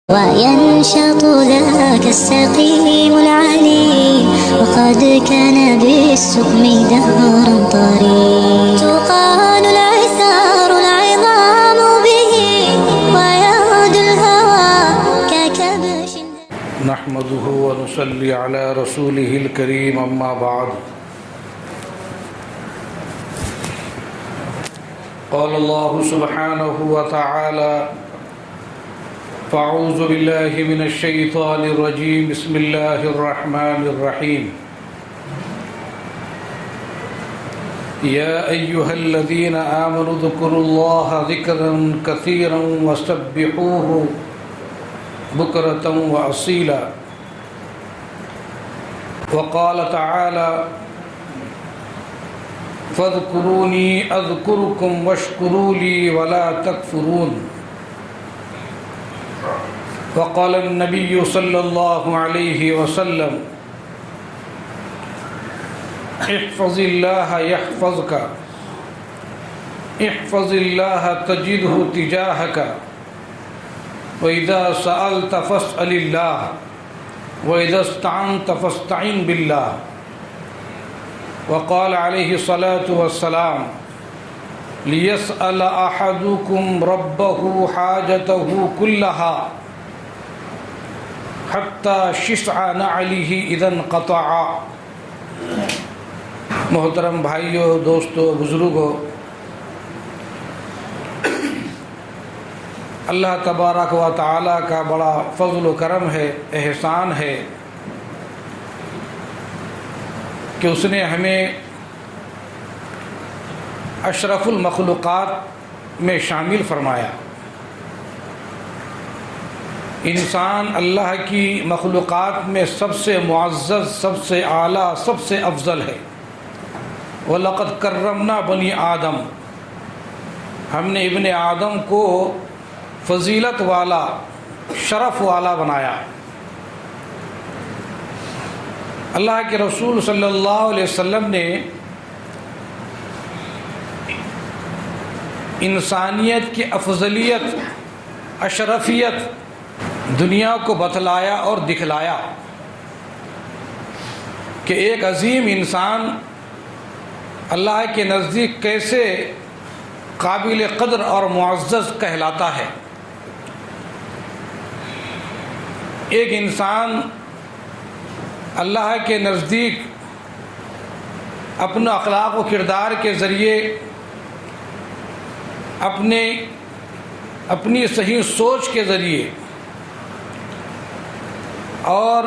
وينشط ذاك السقيم العليم وقد كان بالسقم دهرا طريق تقال العثار العظام به ويهد الهوى ككبش نحمده ونصلي على رسوله الكريم أما بعد قال الله سبحانه وتعالى فأعوذ بالله من الشيطان الرجيم بسم الله الرحمن الرحيم يا أيها الذين آمنوا اذكروا الله ذكرا كثيرا وسبحوه بكرة وأصيلا وقال تعالى فاذكروني أذكركم واشكروا لي ولا تكفرون وقال النبي صلى الله عليه وسلم احفظ الله يحفظك احفظ الله تجده تجاهك وإذا سألت فاسأل الله وإذا استعنت فاستعن بالله وقال عليه الصلاة والسلام ليسأل أحدكم ربه حاجته كلها حتى شسع نعله إذا انقطع. محترم بھائیو، دوستو، بزرگو، اللہ تبارک و تعالی کا بڑا فضل و کرم ہے، احسان ہے کہ اس نے ہمیں اشرف المخلوقات میں شامل فرمایا. انسان اللہ کی مخلوقات میں سب سے معزز، سب سے اعلیٰ، سب سے افضل ہے. وَلَقَدْ كَرَّمْنَا بَنِي آدم، ہم نے ابن آدم کو فضیلت والا، شرف والا بنایا. اللہ کے رسول صلی اللہ علیہ وسلم نے انسانیت کی افضلیت، اشرفیت دنیا کو بتلایا اور دکھلایا کہ ایک عظیم انسان اللہ کے نزدیک کیسے قابل قدر اور معزز کہلاتا ہے. ایک انسان اللہ کے نزدیک اپنے اخلاق و کردار کے ذریعے، اپنی صحیح سوچ کے ذریعے اور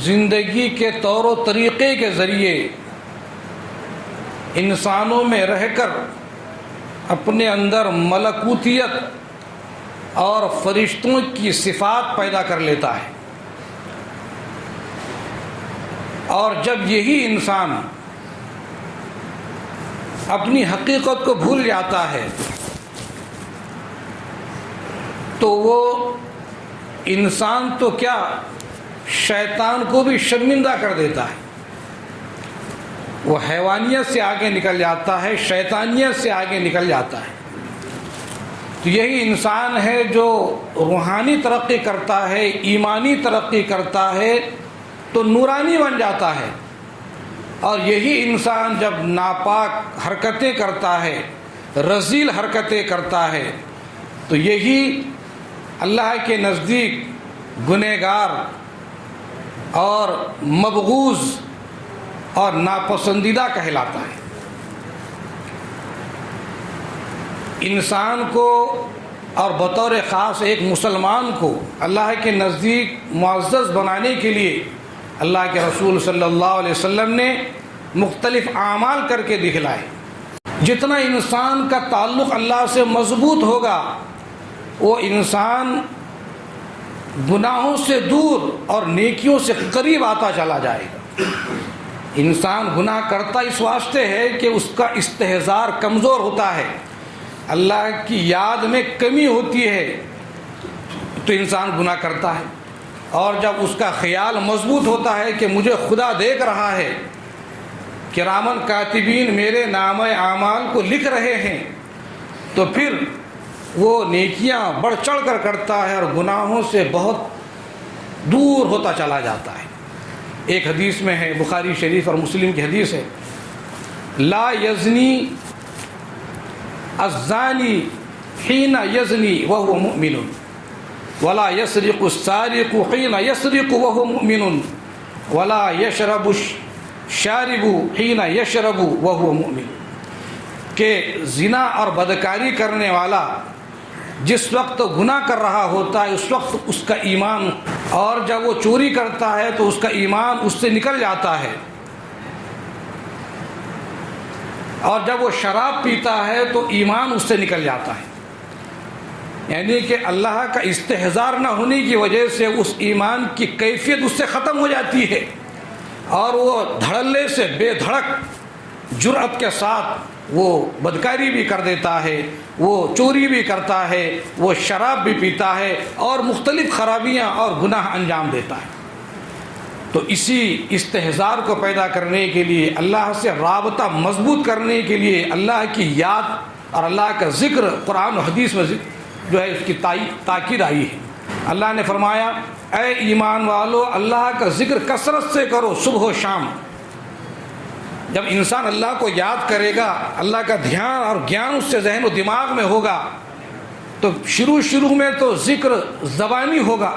زندگی کے طور و طریقے کے ذریعے انسانوں میں رہ کر اپنے اندر ملکوتیت اور فرشتوں کی صفات پیدا کر لیتا ہے. اور جب یہی انسان اپنی حقیقت کو بھول جاتا ہے تو وہ انسان تو کیا، شیطان کو بھی شرمندہ کر دیتا ہے. وہ حیوانیت سے آگے نکل جاتا ہے، شیطانیت سے آگے نکل جاتا ہے. تو یہی انسان ہے جو روحانی ترقی کرتا ہے، ایمانی ترقی کرتا ہے تو نورانی بن جاتا ہے. اور یہی انسان جب ناپاک حرکتیں کرتا ہے، رذیل حرکتیں کرتا ہے تو یہی اللہ کے نزدیک گنہگار اور مبغوض اور ناپسندیدہ کہلاتا ہے. انسان کو اور بطور خاص ایک مسلمان کو اللہ کے نزدیک معزز بنانے کے لیے اللہ کے رسول صلی اللہ علیہ وسلم نے مختلف اعمال کر کے دکھلائے. جتنا انسان کا تعلق اللہ سے مضبوط ہوگا وہ انسان گناہوں سے دور اور نیکیوں سے قریب آتا چلا جائے گا. انسان گناہ کرتا اس واسطے ہے کہ اس کا استحضار کمزور ہوتا ہے، اللہ کی یاد میں کمی ہوتی ہے تو انسان گناہ کرتا ہے. اور جب اس کا خیال مضبوط ہوتا ہے کہ مجھے خدا دیکھ رہا ہے، کرامن کاتبین میرے نامہ اعمال کو لکھ رہے ہیں، تو پھر وہ نیکیاں بڑھ چڑھ کر کرتا ہے اور گناہوں سے بہت دور ہوتا چلا جاتا ہے۔ ایک حدیث میں ہے، بخاری شریف اور مسلم کی حدیث ہے، لا یزنی الزانی حین یزنی وہو مؤمن ولا یسرق السارق حین یسرق وہو مؤمن ولا یشرب الشارب حین یشرب وہو مؤمن، کہ زنا اور بدکاری کرنے والا جس وقت گناہ کر رہا ہوتا ہے اس وقت اس کا ایمان، اور جب وہ چوری کرتا ہے تو اس کا ایمان اس سے نکل جاتا ہے، اور جب وہ شراب پیتا ہے تو ایمان اس سے نکل جاتا ہے۔ یعنی کہ اللہ کا استحضار نہ ہونے کی وجہ سے اس ایمان کی کیفیت اس سے ختم ہو جاتی ہے، اور وہ دھڑلے سے بے دھڑک جرأت کے ساتھ وہ بدکاری بھی کر دیتا ہے، وہ چوری بھی کرتا ہے، وہ شراب بھی پیتا ہے اور مختلف خرابیاں اور گناہ انجام دیتا ہے۔ تو اسی استحضار کو پیدا کرنے کے لیے، اللہ سے رابطہ مضبوط کرنے کے لیے اللہ کی یاد اور اللہ کا ذکر قرآن و حدیث میں جو ہے اس کی تاکید آئی ہے۔ اللہ نے فرمایا اے ایمان والو اللہ کا ذکر کثرت سے کرو صبح و شام۔ جب انسان اللہ کو یاد کرے گا، اللہ کا دھیان اور گیان اس سے ذہن و دماغ میں ہوگا، تو شروع میں تو ذکر زبانی ہوگا،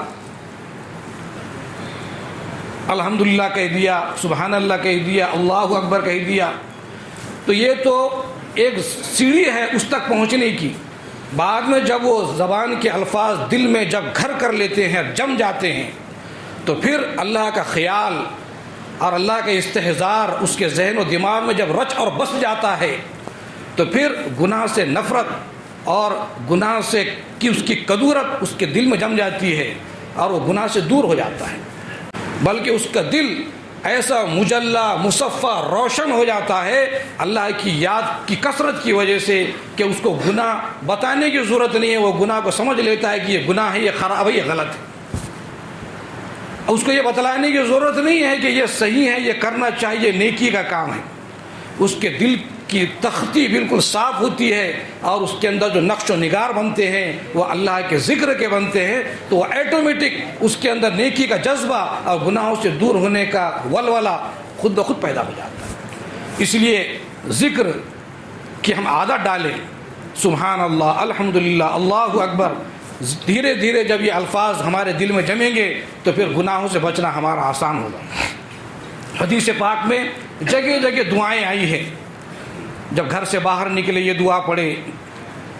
الحمدللہ کہہ دیا، سبحان اللہ کہہ دیا، اللہ اکبر کہہ دیا، تو یہ تو ایک سیڑھی ہے اس تک پہنچنے کی۔ بعد میں جب وہ زبان کے الفاظ دل میں جب گھر کر لیتے ہیں، جم جاتے ہیں، تو پھر اللہ کا خیال اور اللہ کا استحضار اس کے ذہن و دماغ میں جب رچ اور بس جاتا ہے، تو پھر گناہ سے نفرت اور گناہ سے کی اس کی کدورت اس کے دل میں جم جاتی ہے اور وہ گناہ سے دور ہو جاتا ہے، بلکہ اس کا دل ایسا مجلہ مصفہ روشن ہو جاتا ہے اللہ کی یاد کی کثرت کی وجہ سے کہ اس کو گناہ بتانے کی ضرورت نہیں ہے، وہ گناہ کو سمجھ لیتا ہے کہ یہ گناہ ہے، یہ خراب ہے، یہ غلط ہے۔ اس کو یہ بتلانے کی ضرورت نہیں ہے کہ یہ صحیح ہے، یہ کرنا چاہیے، نیکی کا کام ہے۔ اس کے دل کی تختی بالکل صاف ہوتی ہے اور اس کے اندر جو نقش و نگار بنتے ہیں وہ اللہ کے ذکر کے بنتے ہیں، تو وہ ایٹومیٹک اس کے اندر نیکی کا جذبہ اور گناہوں سے دور ہونے کا ولولہ خود بخود پیدا ہو جاتا ہے۔ اس لیے ذکر کی ہم عادت ڈالیں، سبحان اللہ، الحمدللہ، اللہ اکبر۔ دھیرے دھیرے جب یہ الفاظ ہمارے دل میں جمیں گے تو پھر گناہوں سے بچنا ہمارا آسان ہوگا۔ حدیث پاک میں جگہ جگہ دعائیں آئی ہیں، جب گھر سے باہر نکلے یہ دعا پڑھے،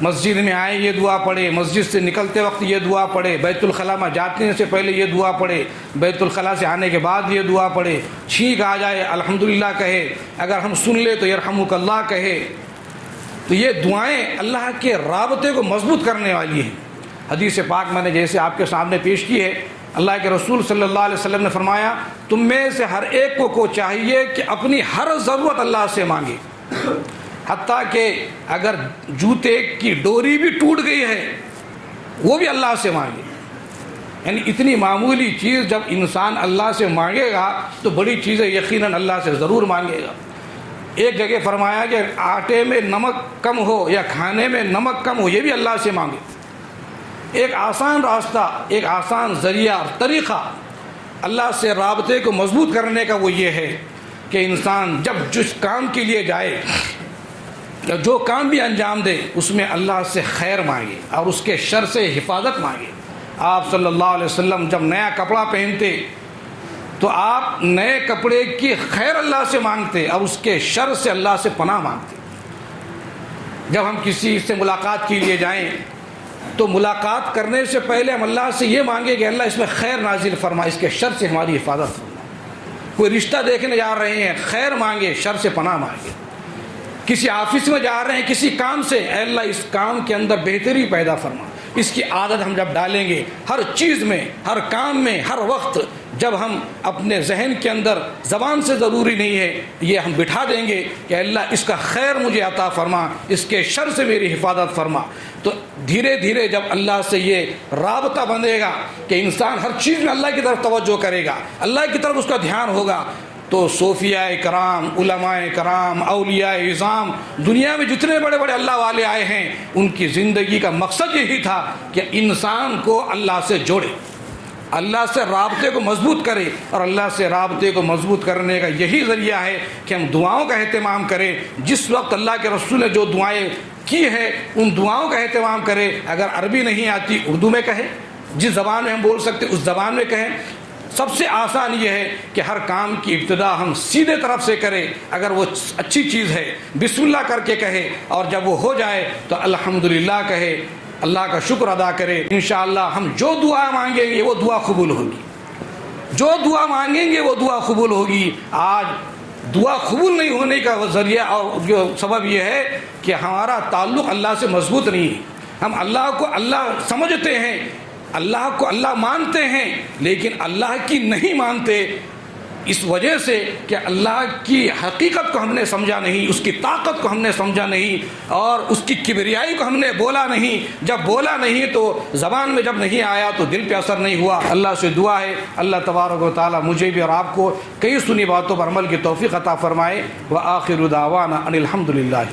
مسجد میں آئے یہ دعا پڑھے، مسجد سے نکلتے وقت یہ دعا پڑھے، بیت الخلاء میں جانے سے پہلے یہ دعا پڑھے، بیت الخلاء سے آنے کے بعد یہ دعا پڑھے، چھینک آ جائے الحمدللہ کہے، اگر ہم سن لے تو یرحمک اللہ کہے۔ تو یہ دعائیں اللہ کے رابطے کو مضبوط کرنے والی ہیں۔ حدیث پاک میں نے جیسے آپ کے سامنے پیش کی ہے، اللہ کے رسول صلی اللہ علیہ وسلم نے فرمایا تم میں سے ہر ایک کو چاہیے کہ اپنی ہر ضرورت اللہ سے مانگے، حتیٰ کہ اگر جوتے کی ڈوری بھی ٹوٹ گئی ہے وہ بھی اللہ سے مانگے۔ یعنی اتنی معمولی چیز جب انسان اللہ سے مانگے گا تو بڑی چیزیں یقیناً اللہ سے ضرور مانگے گا۔ ایک جگہ فرمایا کہ آٹے میں نمک کم ہو یا کھانے میں نمک کم ہو، یہ بھی اللہ سے مانگے۔ ایک آسان راستہ، ایک آسان ذریعہ اور طریقہ اللہ سے رابطے کو مضبوط کرنے کا وہ یہ ہے کہ انسان جب جس کام کے لیے جائے یا جو کام بھی انجام دے اس میں اللہ سے خیر مانگے اور اس کے شر سے حفاظت مانگے۔ آپ صلی اللہ علیہ وسلم جب نیا کپڑا پہنتے تو آپ نئے کپڑے کی خیر اللہ سے مانگتے اور اس کے شر سے اللہ سے پناہ مانگتے۔ جب ہم کسی سے ملاقات کے لیے جائیں تو ملاقات کرنے سے پہلے ہم اللہ سے یہ مانگے کہ اللہ اس میں خیر نازل فرما، اس کے شر سے ہماری حفاظت فرما۔ کوئی رشتہ دیکھنے جا رہے ہیں، خیر مانگے، شر سے پناہ مانگے۔ کسی آفس میں جا رہے ہیں کسی کام سے، اے اللہ اس کام کے اندر بہتری پیدا فرما۔ اس کی عادت ہم جب ڈالیں گے ہر چیز میں، ہر کام میں، ہر وقت، جب ہم اپنے ذہن کے اندر زبان سے ضروری نہیں ہے یہ ہم بٹھا دیں گے کہ اللہ اس کا خیر مجھے عطا فرما، اس کے شر سے میری حفاظت فرما، تو دھیرے دھیرے جب اللہ سے یہ رابطہ بندھے گا کہ انسان ہر چیز میں اللہ کی طرف توجہ کرے گا، اللہ کی طرف اس کا دھیان ہوگا، تو صوفیاء کرام، علماء کرام، اولیاء اعظام، دنیا میں جتنے بڑے بڑے اللہ والے آئے ہیں، ان کی زندگی کا مقصد یہی تھا کہ انسان کو اللہ سے جوڑے، اللہ سے رابطے کو مضبوط کرے، اور اللہ سے رابطے کو مضبوط کرنے کا یہی ذریعہ ہے کہ ہم دعاؤں کا اہتمام کریں۔ جس وقت اللہ کے رسول نے جو دعائیں کی ہے ان دعاؤں کا اہتمام کرے۔ اگر عربی نہیں آتی اردو میں کہیں، جس زبان میں ہم بول سکتے اس زبان میں کہیں۔ سب سے آسان یہ ہے کہ ہر کام کی ابتدا ہم سیدھے طرف سے کریں، اگر وہ اچھی چیز ہے بسم اللہ کر کے کہے، اور جب وہ ہو جائے تو الحمدللہ کہے، اللہ کا شکر ادا کرے۔ انشاءاللہ ہم جو دعا مانگیں گے وہ دعا قبول ہوگی، جو دعا مانگیں گے وہ دعا قبول ہوگی۔ آج دعا قبول نہیں ہونے کا ذریعہ اور جو سبب یہ ہے کہ ہمارا تعلق اللہ سے مضبوط نہیں ہے۔ ہم اللہ کو اللہ سمجھتے ہیں، اللہ کو اللہ مانتے ہیں، لیکن اللہ کی نہیں مانتے، اس وجہ سے کہ اللہ کی حقیقت کو ہم نے سمجھا نہیں، اس کی طاقت کو ہم نے سمجھا نہیں، اور اس کی کبریائی کو ہم نے بولا نہیں۔ جب بولا نہیں تو زبان میں جب نہیں آیا تو دل پہ اثر نہیں ہوا۔ اللہ سے دعا ہے اللہ تبارک و تعالی مجھے بھی اور آپ کو کئی سنی باتوں پر عمل کی توفیق عطا فرمائے۔ وآخر دعوانا ان الحمدللہ۔